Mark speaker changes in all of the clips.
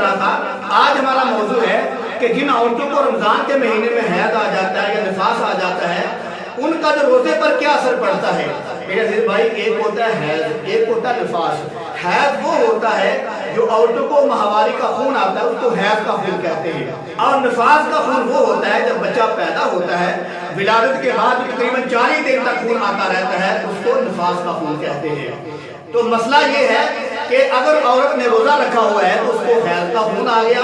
Speaker 1: رہا تھا، آج ہمارا موضوع ہے کہ جن عورتوں کو رمضان کے مہینے میں حیض آ جاتا ہے یا نفاس آ جاتا ہے، ان کا جو روزے پر کیا اثر پڑتا ہے۔ میرے عزیز بھائی، ایک ہوتا ہے حیض، ایک ہوتا ہے نفاس۔ حیض وہ ہوتا ہے جو عورتوں کو ماہواری کا خون آتا ہے، اس کو حیض کا خون کہتے ہیں، اور نفاس کا خون وہ ہوتا ہے جب بچہ پیدا ہوتا ہے، ولادت کے بعد تقریباً 40 دن تک خون آتا رہتا ہے، اس کو نفاس کا خون کہتے ہیں۔ تو مسئلہ یہ ہے کہ اگر عورت نے روزہ رکھا ہوا ہے تو اس کو حیض کا خون آ گیا،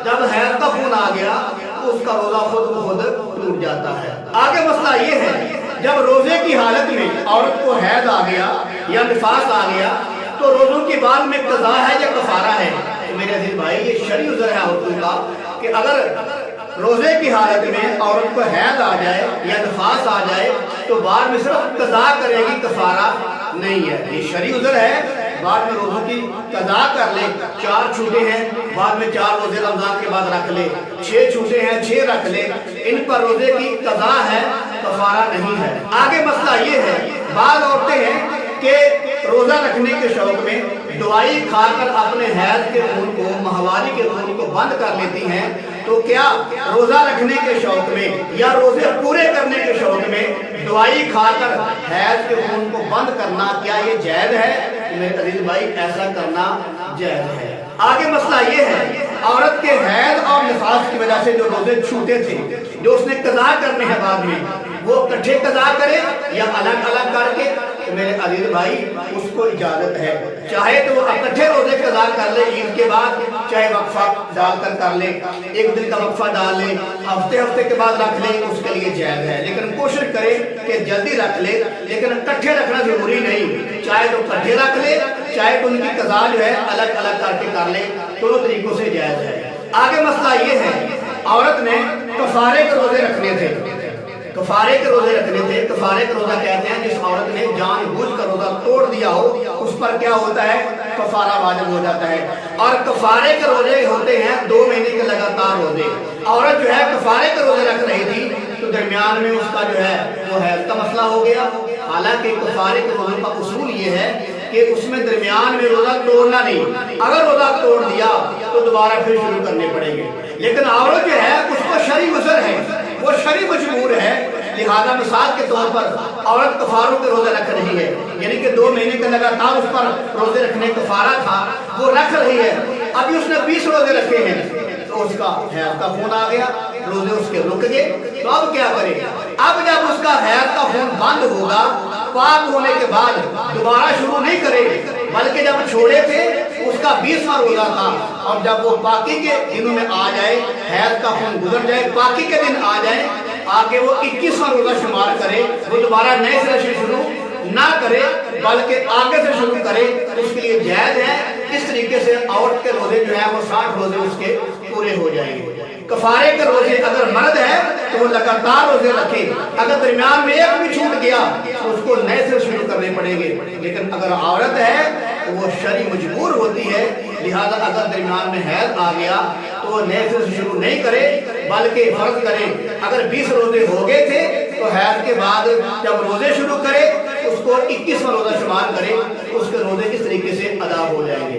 Speaker 1: جب حیض کا خون آ گیا تو اس کا روزہ خود بخود ٹوٹ جاتا ہے۔ آگے مسئلہ یہ ہے جب روزے کی حالت میں عورت کو حیض آ گیا یا نفاس آ گیا تو روزوں کے بعد میں قضا ہے یا کفارہ ہے۔ میرے عزیز بھائی، یہ شرعی عذر ہے عورتوں کا کہ اگر روزے کی حالت میں عورت کو حیض آ جائے یا نفاس آ جائے تو بعد میں صرف قضا کرے گی، کفارہ نہیں ہے۔ یہ شرعی عذر ہے، بعد میں روزوں کی قضا کر لے۔ 4 چھوٹے ہیں، بعد میں 4 روزے رمضان کے بعد رکھ لے، 6 چھوٹے ہیں 6 رکھ لے، ان پر روزے کی قضا ہے، کفارہ نہیں ہے۔ آگے مسئلہ یہ ہے، بعض عورتیں ہیں کہ روزہ رکھنے کے شوق میں دوائی کھا کر اپنے حیض کے خون کو، ماہواری کے خون کو بند کر لیتی ہیں، تو کیا روزہ رکھنے کے شوق میں یا روزے پورے کرنے کے شوق میں دوائی کھا کر حیض کے خون کو بند کرنا کیا یہ جائز ہے؟ میرے عزیز بھائی، ایسا کرنا جائز ہے۔ آگے مسئلہ یہ ہے، عورت کے حیض اور نفاس کی وجہ سے جو روزے چھوٹے تھے، جو اس نے قضا کرنے ہیں بعد میں، وہ اکٹھے قضا کرے یا الگ الگ کر کے؟ میرے عزیز بھائی، اس کو اجازت ہے، چاہے تو وہ اکٹھے روزے قضا کر لے عید کے بعد، چاہے وقفہ ڈال کر لے، 1 دن کا وقفہ ڈال لے، ہفتے کے بعد رکھ لے، اس کے لیے جائز ہے، لیکن کوشش کرے کہ جلدی رکھ لے، لیکن اکٹھے رکھنا ضروری نہیں، چاہے تو اکٹھے رکھ لے، چاہے تو ان کی قضا جو ہے الگ الگ کر کے کر لے، دونوں طریقوں سے جائز ہے۔ آگے مسئلہ یہ ہے، عورت نے کفارے کے روزے رکھنے تھے، کفارے کے روزے رکھنے تھے۔ کفارے کا روزہ کہتے ہیں جس عورت نے جان بوجھ کر روزہ توڑ دیا ہو، اس پر کیا ہوتا ہے؟ کفارہ واجب ہو جاتا ہے۔ اور کفارے کے روزے ہوتے ہیں 2 مہینے کے لگاتار روزے۔ عورت جو ہے کفارے کے روزے رکھ رہی تھی تو درمیان میں اس کا جو ہے وہ حیض کا مسئلہ ہو گیا۔ حالانکہ کفارے کے روزوں کا اصول یہ ہے کہ اس میں درمیان میں روزہ توڑنا نہیں، اگر روزہ توڑ دیا تو دوبارہ پھر شروع کرنے پڑیں گے۔ لیکن عورت جو ہے اس کو شرعی عذر ہے، وہ شرعی مجبور ہے، لہذا مثال کے طور پر عورت کفاروں کے روزے رکھ رہی ہے، یعنی کہ 2 مہینے کے لگاتار اس پر روزے رکھنے کفارہ تھا، وہ رکھ رہی ہے۔ ابھی اس نے 20 روزے رکھے ہیں تو اس کا حیض کا خون آ گیا، روزے اس کے رک گئے، تو اب کیا کرے؟ اب جب اس کا حیض کا خون بند ہوگا، پاک ہونے کے بعد دوبارہ شروع نہیں کرے، بلکہ جب چھوڑے تھے اس کا 20واں روزہ تھا، اور جب وہ باقی کے دنوں میں آ جائے، حیض کا خون گزر جائے، باقی کے دن آ جائے، آگے وہ 21واں روزہ شمار کرے، وہ دوبارہ نئے سرے سے شروع نہ کرے بلکہ آگے سے شروع کرے، اس کے لیے جائز ہے۔ اس طریقے سے عورت کے روزے جو ہیں وہ 60 روزے اس کے پورے ہو جائیں گے۔ کفارے کے روزے اگر مرد ہے تو وہ لگاتار روزے رکھے، اگر درمیان میں ایک بھی چھوٹ گیا تو اس کو نئے سے شروع کرنے پڑیں گے۔ لیکن اگر عورت ہے تو وہ شرعی مجبور ہوتی ہے، لہذا اگر درمیان میں حیض آ گیا تو وہ نئے سے شروع نہیں کرے، بلکہ فرض کرے اگر 20 روزے ہو گئے تھے تو حیض کے بعد جب روزے شروع کرے اس کو 21واں روزہ شمار کرے، اس کے روزے کس طریقے سے ادا ہو جائیں گے۔